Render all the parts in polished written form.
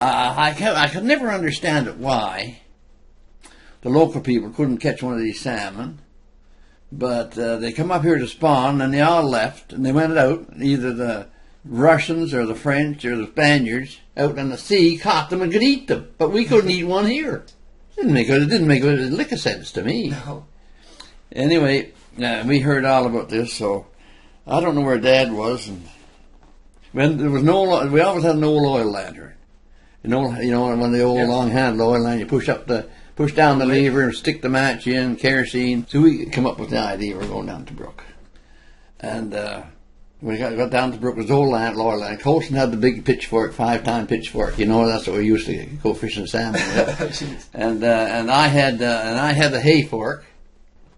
I could never understand it why the local people couldn't catch one of these salmon, but they come up here to spawn, and they all left, and they went out. Either the Russians or the French or the Spaniards out in the sea caught them and could eat them, but we couldn't eat one here. It didn't make a lick of sense to me. No. Anyway, we heard all about this, so I don't know where Dad was. And when there was we always had an old oil lantern. One of the old long handle oil lantern. You push down the lever and stick the match in, kerosene. So we come up with the idea we're going down to Brook, and we got down to Brook. It was old oil lantern. Colson had the big pitchfork, 5-time pitchfork. That's what we used to go fishing salmon with. and I had the hay fork.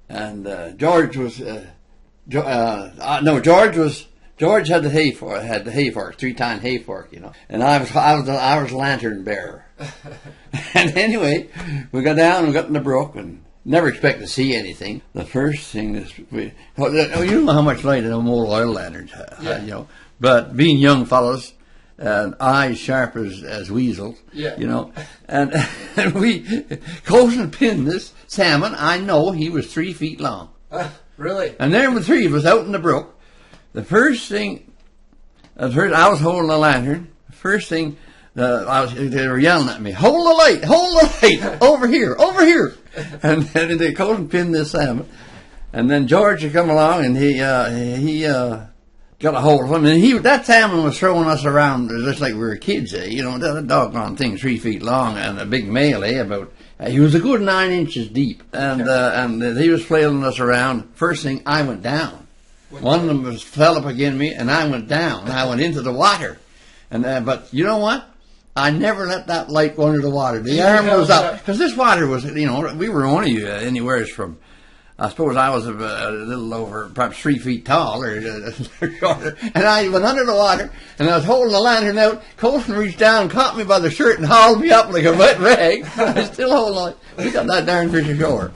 And George had the hay fork, 3-time hay fork, and I was lantern bearer. And anyway, we got down and got in the brook and never expected to see anything. The first thing is you don't know how much light them old oil lanterns have, but being young fellows and eyes sharp as weasels, and Colson pinned this salmon. I know he was 3 feet long. Really? And there were 3 of us out in the brook. The first thing, I was holding the lantern. The first thing, they were yelling at me, hold the light, over here. And then Colson pinned this salmon. And then George had come along, and he got a hold of him, and that salmon was throwing us around just like we were kids. That doggone thing, 3 feet long, and a big male, he was a good 9 inches deep, and he was flailing us around. First thing, I went down. One of them fell up against me, and I went down. I went into the water, but you know what? I never let that light go under the water. The arm was up, because this water was, we were only anywhere from, I suppose I was a little over, perhaps 3 feet tall or shorter, and I went under the water, and I was holding the lantern out. Colson reached down, caught me by the shirt, and hauled me up like a wet rag. I was still holding on. We got that darn fish ashore.